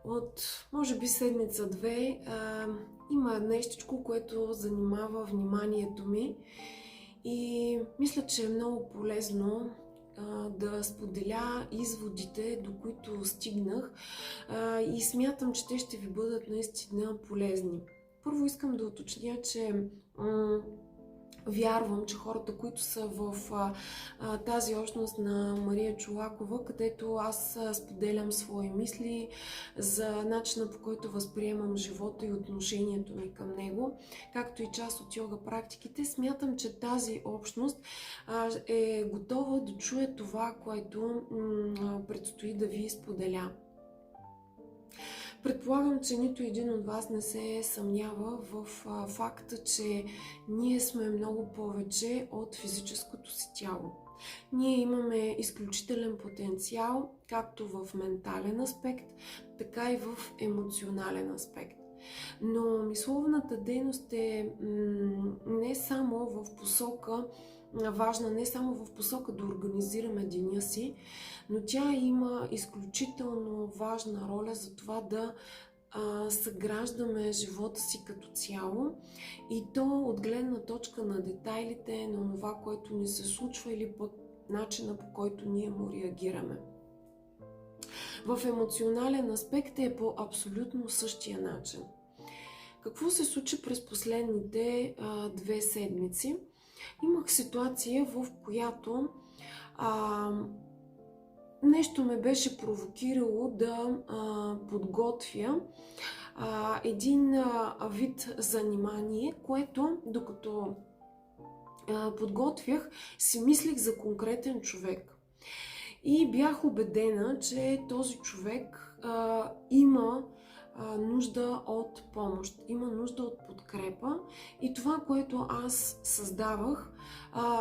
От, може би, седмица-две има нещичко, което занимава вниманието ми и мисля, че е много полезно да споделя изводите, до които стигнах и смятам, че те ще ви бъдат наистина полезни. Първо искам да уточня, че вярвам, че хората, които са в тази общност на Мария Чолакова, където аз споделям свои мисли за начина, по който възприемам живота и отношението ми към него, както и част от йога практиките, смятам, че тази общност е готова да чуе това, което предстои да ви споделя. Предполагам, че нито един от вас не се съмнява в факта, че ние сме много повече от физическото си тяло. Ние имаме изключителен потенциал, както в ментален аспект, така и в емоционален аспект. Но мисловната дейност е не само в посока важна, не само в посока да организираме деня си, но тя има изключително важна роля за това да съграждаме живота си като цяло и то от гледна точка на детайлите, на това, което ни се случва или пък начина, по който ние му реагираме. В емоционален аспект е по абсолютно същия начин. Какво се случи през последните 2 седмици? Имах ситуация, в която нещо ме беше провокирало да подготвя един вид занимание, което докато подготвях, си мислих за конкретен човек. И бях убедена, че този човек има нужда от помощ, има нужда от подкрепа и това, което аз създавах,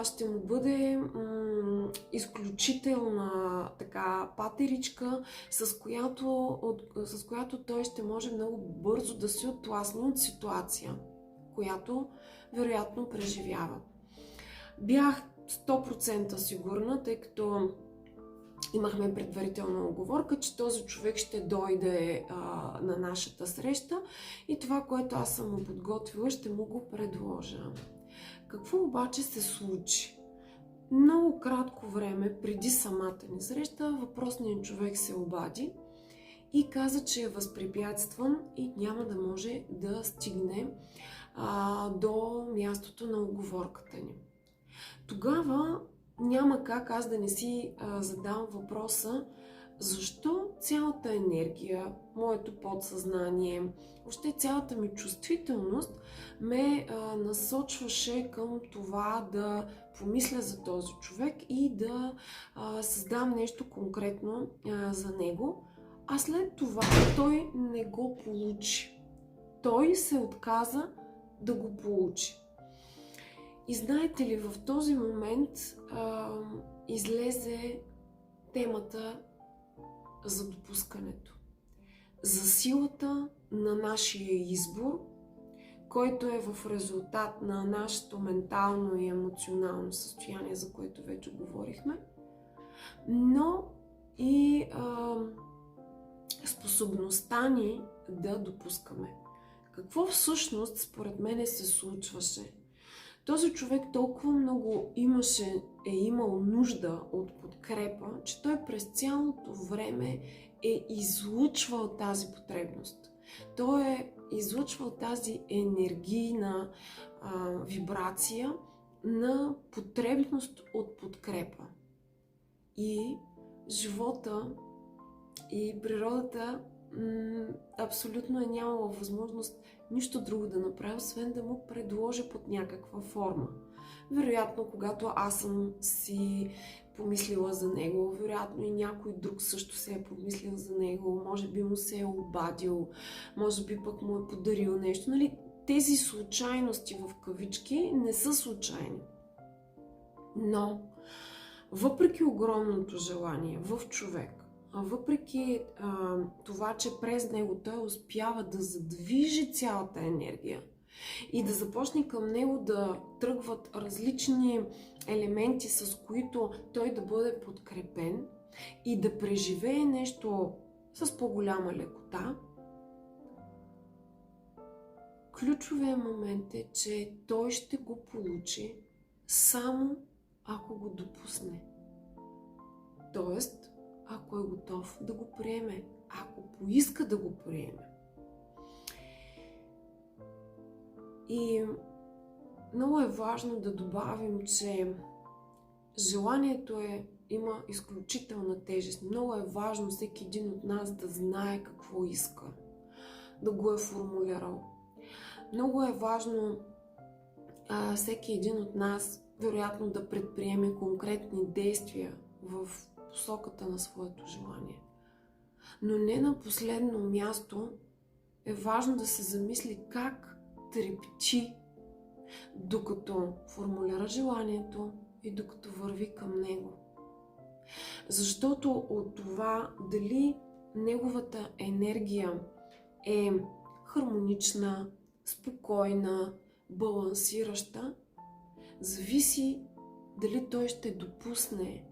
ще му бъде изключителна така патеричка, с която той ще може много бързо да се оттласне от ситуация, която вероятно преживява. Бях 100% сигурна, тъй като имахме предварителна уговорка, че този човек ще дойде на нашата среща и това, което аз съм му подготвила, ще му го предложа. Какво обаче се случи? Много кратко време преди самата ни среща, въпросният човек се обади и каза, че е възпрепятстван и няма да може да стигне до мястото на уговорката ни. Тогава няма как аз да не си задам въпроса, защо цялата енергия, моето подсъзнание, въобще цялата ми чувствителност ме насочваше към това да помисля за този човек и да създам нещо конкретно за него, а след това той не го получи. Той се отказа да го получи. И знаете ли, в този момент излезе темата за допускането, за силата на нашия избор, който е в резултат на нашето ментално и емоционално състояние, за което вече говорихме, но и способността ни да допускаме. Какво всъщност според мен се случваше? Този човек толкова много е имал нужда от подкрепа, че той през цялото време е излъчвал тази потребност. Той е излъчвал тази енергийна вибрация на потребност от подкрепа. И живота и природата абсолютно е нямала възможност нищо друго да направя, освен да му предложа под някаква форма. Вероятно, когато аз съм си помислила за него, вероятно и някой друг също се е помислил за него, може би му се е обадил, може би пък му е подарил нещо. Нали? Тези случайности в кавички не са случайни. Но, въпреки огромното желание в човек, въпреки това, че през него той успява да задвижи цялата енергия и да започне към него да тръгват различни елементи, с които той да бъде подкрепен и да преживее нещо с по-голяма лекота. Ключовият момент е, че той ще го получи само ако го допусне. Тоест, ако е готов да го приеме, ако поиска да го приеме. И много е важно да добавим, че желанието има изключителна тежест. Много е важно всеки един от нас да знае какво иска, да го е формулирал. Много е важно всеки един от нас вероятно да предприеме конкретни действия в посоката на своето желание. Но не на последно място е важно да се замисли как трепти, докато формулира желанието и докато върви към него. Защото от това дали неговата енергия е хармонична, спокойна, балансираща, зависи дали той ще допусне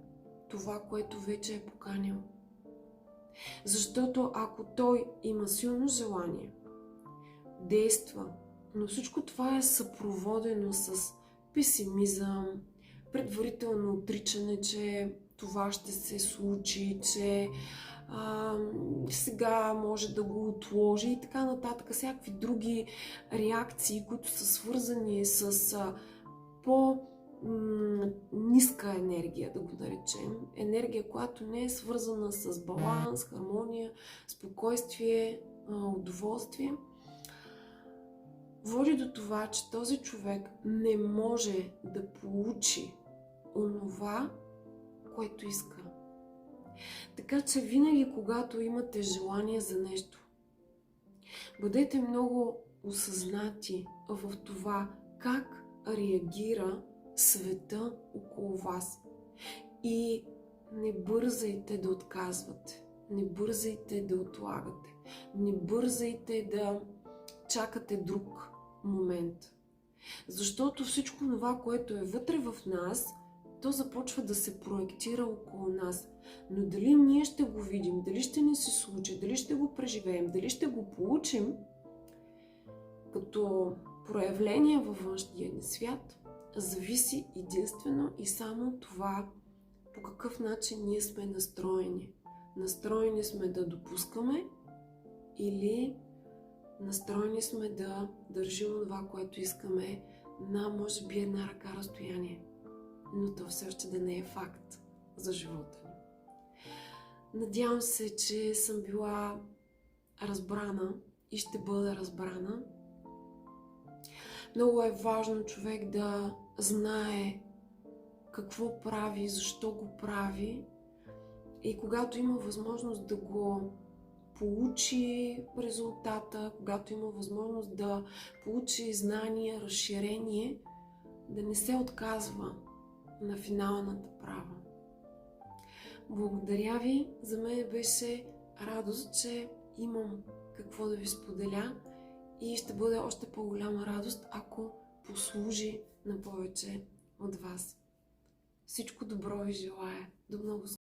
това, което вече е поканил. Защото ако той има силно желание, действа, но всичко това е съпроводено с песимизъм, предварително отричане, че това ще се случи, че сега може да го отложи и така нататък. Всякакви други реакции, които са свързани с по-ниска енергия, да го наречем. Енергия, която не е свързана с баланс, хармония, спокойствие, удоволствие. Води до това, че този човек не може да получи онова, което иска. Така че винаги, когато имате желание за нещо, бъдете много осъзнати в това как реагира света около вас. И не бързайте да отказвате, не бързайте да отлагате, не бързайте да чакате друг момент. Защото всичко това, което е вътре в нас, то започва да се проектира около нас. Но дали ние ще го видим, дали ще ни се случи, дали ще го преживеем, дали ще го получим като проявление във външния ни свят, зависи единствено и само това по какъв начин ние сме настроени. Настроени сме да допускаме или настроени сме да държим това, което искаме на, може би, една ръка разстояние. Но то все още да не е факт за живота ни. Надявам се, че съм била разбрана и ще бъда разбрана. Много е важно човек да знае какво прави, защо го прави и когато има възможност да го получи резултата, когато има възможност да получи знания, разширение, да не се отказва на финалната права. Благодаря ви. За мен беше радост, че имам какво да ви споделя и ще бъде още по-голяма радост, ако послужи на повече от вас. Всичко добро ви желая. До много скоро!